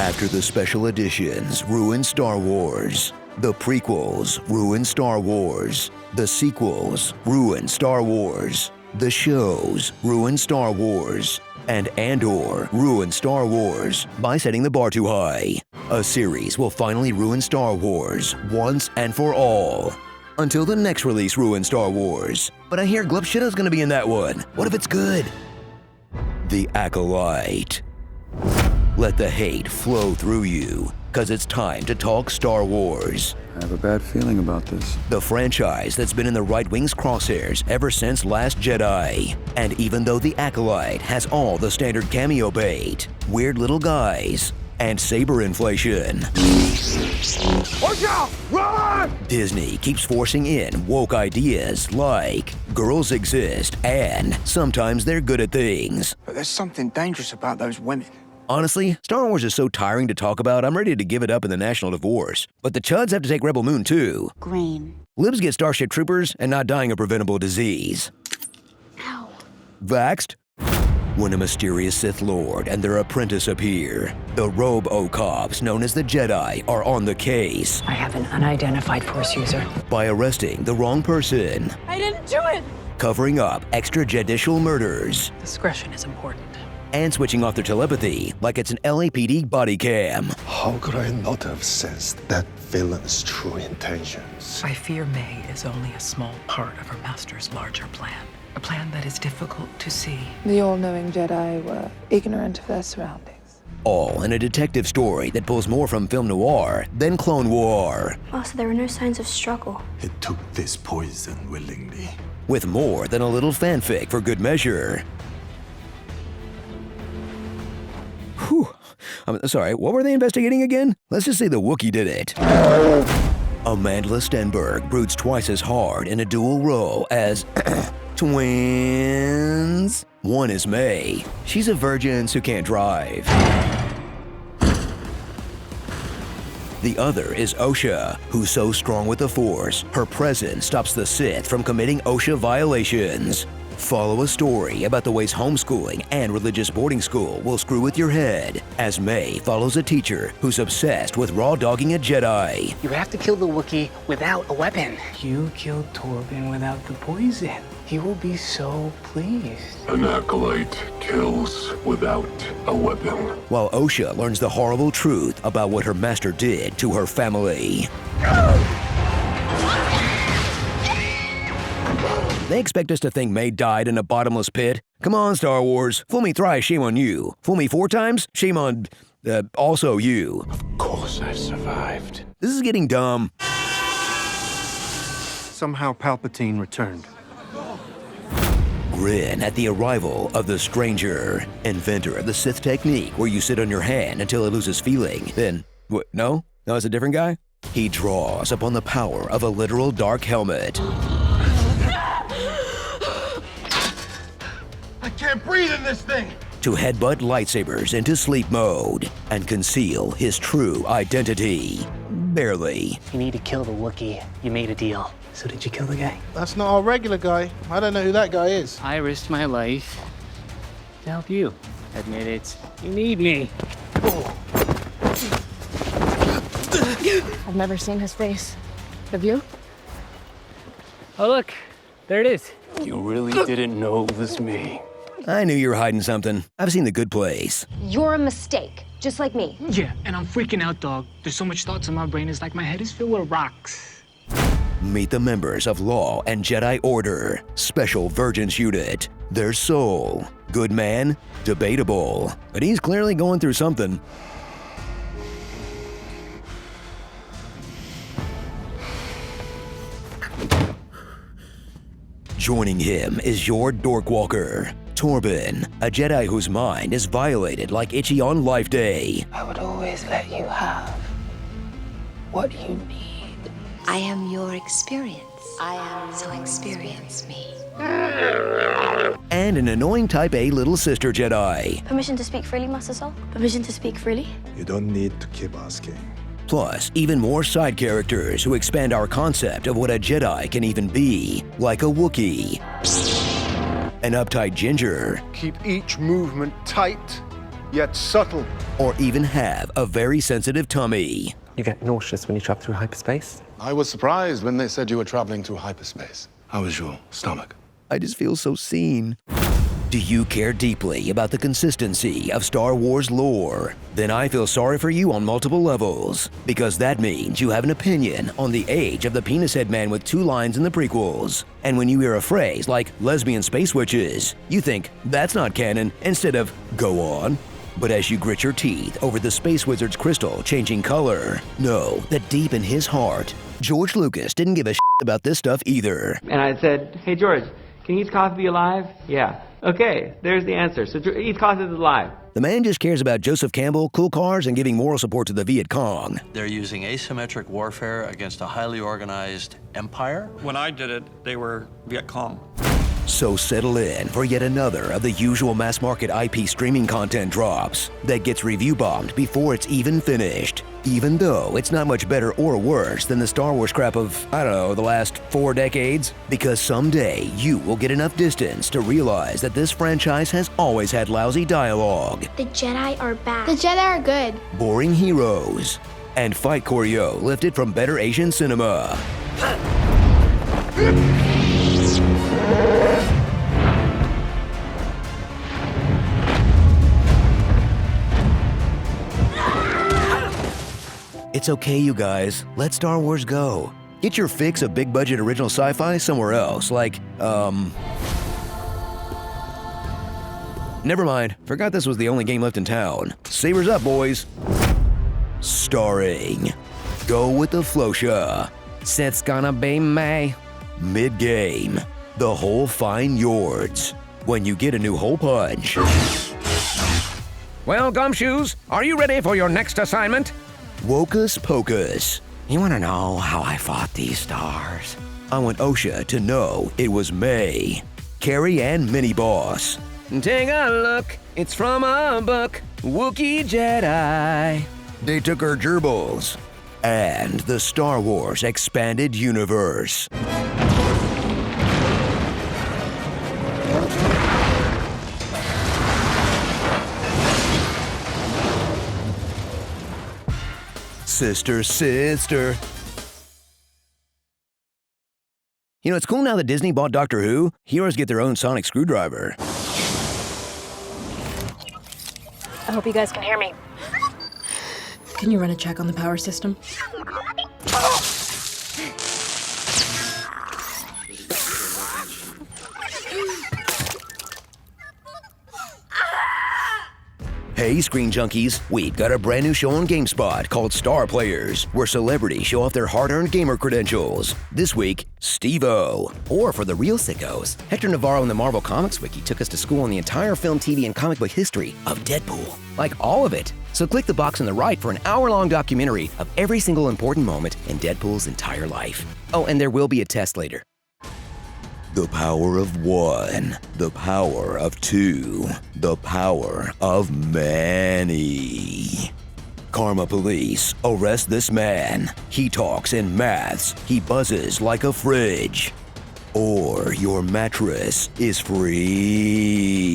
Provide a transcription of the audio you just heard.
After the special editions ruined Star Wars, the prequels ruined Star Wars, the sequels ruined Star Wars, the shows ruined Star Wars, and Andor ruined Star Wars by setting the bar too high. A series will finally ruin Star Wars once and for all. Until the next release ruins Star Wars. But I hear Glupshitta's gonna be in that one. What if it's good? The Acolyte. Let the hate flow through you, cause it's time to talk Star Wars. I have a bad feeling about this. The franchise that's been in the right wing's crosshairs ever since Last Jedi. And even though The Acolyte has all the standard cameo bait, weird little guys, and saber inflation, Watch out! Run! Disney keeps forcing in woke ideas like girls exist and sometimes they're good at things. But there's something dangerous about those women. Honestly, Star Wars is so tiring to talk about, I'm ready to give it up in the national divorce. But the Chuds have to take Rebel Moon too. Green. Libs get Starship Troopers and not dying of preventable disease. Ow. Vaxxed? When a mysterious Sith Lord and their apprentice appear, the robo-cops known as the Jedi are on the case. I have an unidentified Force user. By arresting the wrong person. I didn't do it! Covering up extrajudicial murders. Discretion is important. And switching off their telepathy like it's an LAPD body cam. How could I not have sensed that villain's true intentions? I fear May is only a small part of her master's larger plan. A plan that is difficult to see. The all-knowing Jedi were ignorant of their surroundings. All in a detective story that pulls more from film noir than Clone War. Oh, so there were no signs of struggle. It took this poison willingly. With more than a little fanfic for good measure. Whew. I'm sorry, what were they investigating again? Let's just say the Wookiee did it. Amandla Stenberg broods twice as hard in a dual role as twins. One is May. She's a virgin who can't drive. The other is Osha, who's so strong with the Force, her presence stops the Sith from committing Osha violations. Follow a story about the ways homeschooling and religious boarding school will screw with your head, as May follows a teacher who's obsessed with raw-dogging a Jedi. You have to kill the Wookiee without a weapon. You killed Torben without the poison. He will be so pleased. An Acolyte kills without a weapon. While Osha learns the horrible truth about what her master did to her family. They expect us to think May died in a bottomless pit? Come on, Star Wars. Fool me thrice, shame on you. Fool me 4 times, shame on, also you. Of course I survived. This is getting dumb. Somehow Palpatine returned. Grin at the arrival of the Stranger, inventor of the Sith technique where you sit on your hand until it loses feeling. Then, what, no? No, it's a different guy? He draws upon the power of a literal dark helmet. I can't breathe in this thing! To headbutt lightsabers into sleep mode and conceal his true identity. Barely. You need to kill the Wookiee. You made a deal. So did you kill the guy? That's not our regular guy. I don't know who that guy is. I risked my life to help you. Admit it. You need me. I've never seen his face. Have you? Oh, look. There it is. You really didn't know it was me. I knew you were hiding something. I've seen The Good Place. You're a mistake, just like me. Yeah, and I'm freaking out, dog. There's so much thoughts in my brain. It's like my head is filled with rocks. Meet the members of Law and Jedi Order, Special Virgins Unit. Their soul. Good man? Debatable. But he's clearly going through something. Joining him is your Dorkwalker, Torben, a Jedi whose mind is violated like Itchy on Life Day. I would always let you have what you need. I am your experience. So experience me. And an annoying Type A little sister Jedi. Permission to speak freely, Master Sol? Permission to speak freely? You don't need to keep asking. Plus, even more side characters who expand our concept of what a Jedi can even be, like a Wookiee. An uptight ginger. Keep each movement tight yet subtle. or even have a very sensitive tummy. You get nauseous when you travel through hyperspace? I was surprised when they said you were traveling through hyperspace. How is your stomach? I just feel so seen. Do you care deeply about the consistency of Star Wars lore? Then I feel sorry for you on multiple levels, because that means you have an opinion on the age of the penis head man with 2 lines in the prequels. And when you hear a phrase like lesbian space witches, you think that's not canon instead of go on. But as you grit your teeth over the Space Wizard's crystal changing color, know that deep in his heart, George Lucas didn't give a shit about this stuff either. And I said, hey George, can you eat coffee alive? Yeah. Okay, there's the answer. So eat coffee alive. The man just cares about Joseph Campbell, cool cars, and giving moral support to the Viet Cong. They're using asymmetric warfare against a highly organized empire. When I did it, they were Viet Cong. So settle in for yet another of the usual mass-market IP streaming content drops that gets review bombed before it's even finished. Even though it's not much better or worse than the Star Wars crap of, I don't know, the last 4 decades. Because someday you will get enough distance to realize that this franchise has always had lousy dialogue, The Jedi are bad. The Jedi are good. boring heroes, and fight choreo lifted from better Asian cinema. It's okay, you guys. Let Star Wars go. Get your fix of big-budget original sci-fi somewhere else, like, Never mind. Forgot this was the only game left in town. Sabers up, boys. Starring. Go with the Flosha. Sith's gonna be me. Mid-game. The whole fine yards. When you get a new hole punch. Well, Gumshoes, are you ready for your next assignment? Wokus Pocus. You want to know how I fought these stars? I want OSHA to know it was May. Carrie Ann Mini-Boss. Take a look, it's from a book, Wookiee Jedi. They took her gerbils. And the Star Wars Expanded Universe. Sister, sister. You know, it's cool now that Disney bought Doctor Who. Heroes get their own sonic screwdriver. I hope you guys can hear me. Can you run a check on the power system? Hey, Screen Junkies, we've got a brand new show on GameSpot called Star Players, where celebrities show off their hard-earned gamer credentials. This week, Steve-O. Or for the real sickos, Hector Navarro in the Marvel Comics Wiki took us to school on the entire film, TV, and comic book history of Deadpool. Like all of it. So click the box on the right for an hour-long documentary of every single important moment in Deadpool's entire life. Oh, and there will be a test later. The power of 1, the power of 2, the power of many. Karma Police, arrest this man. He talks in maths, he buzzes like a fridge. Or your mattress is free.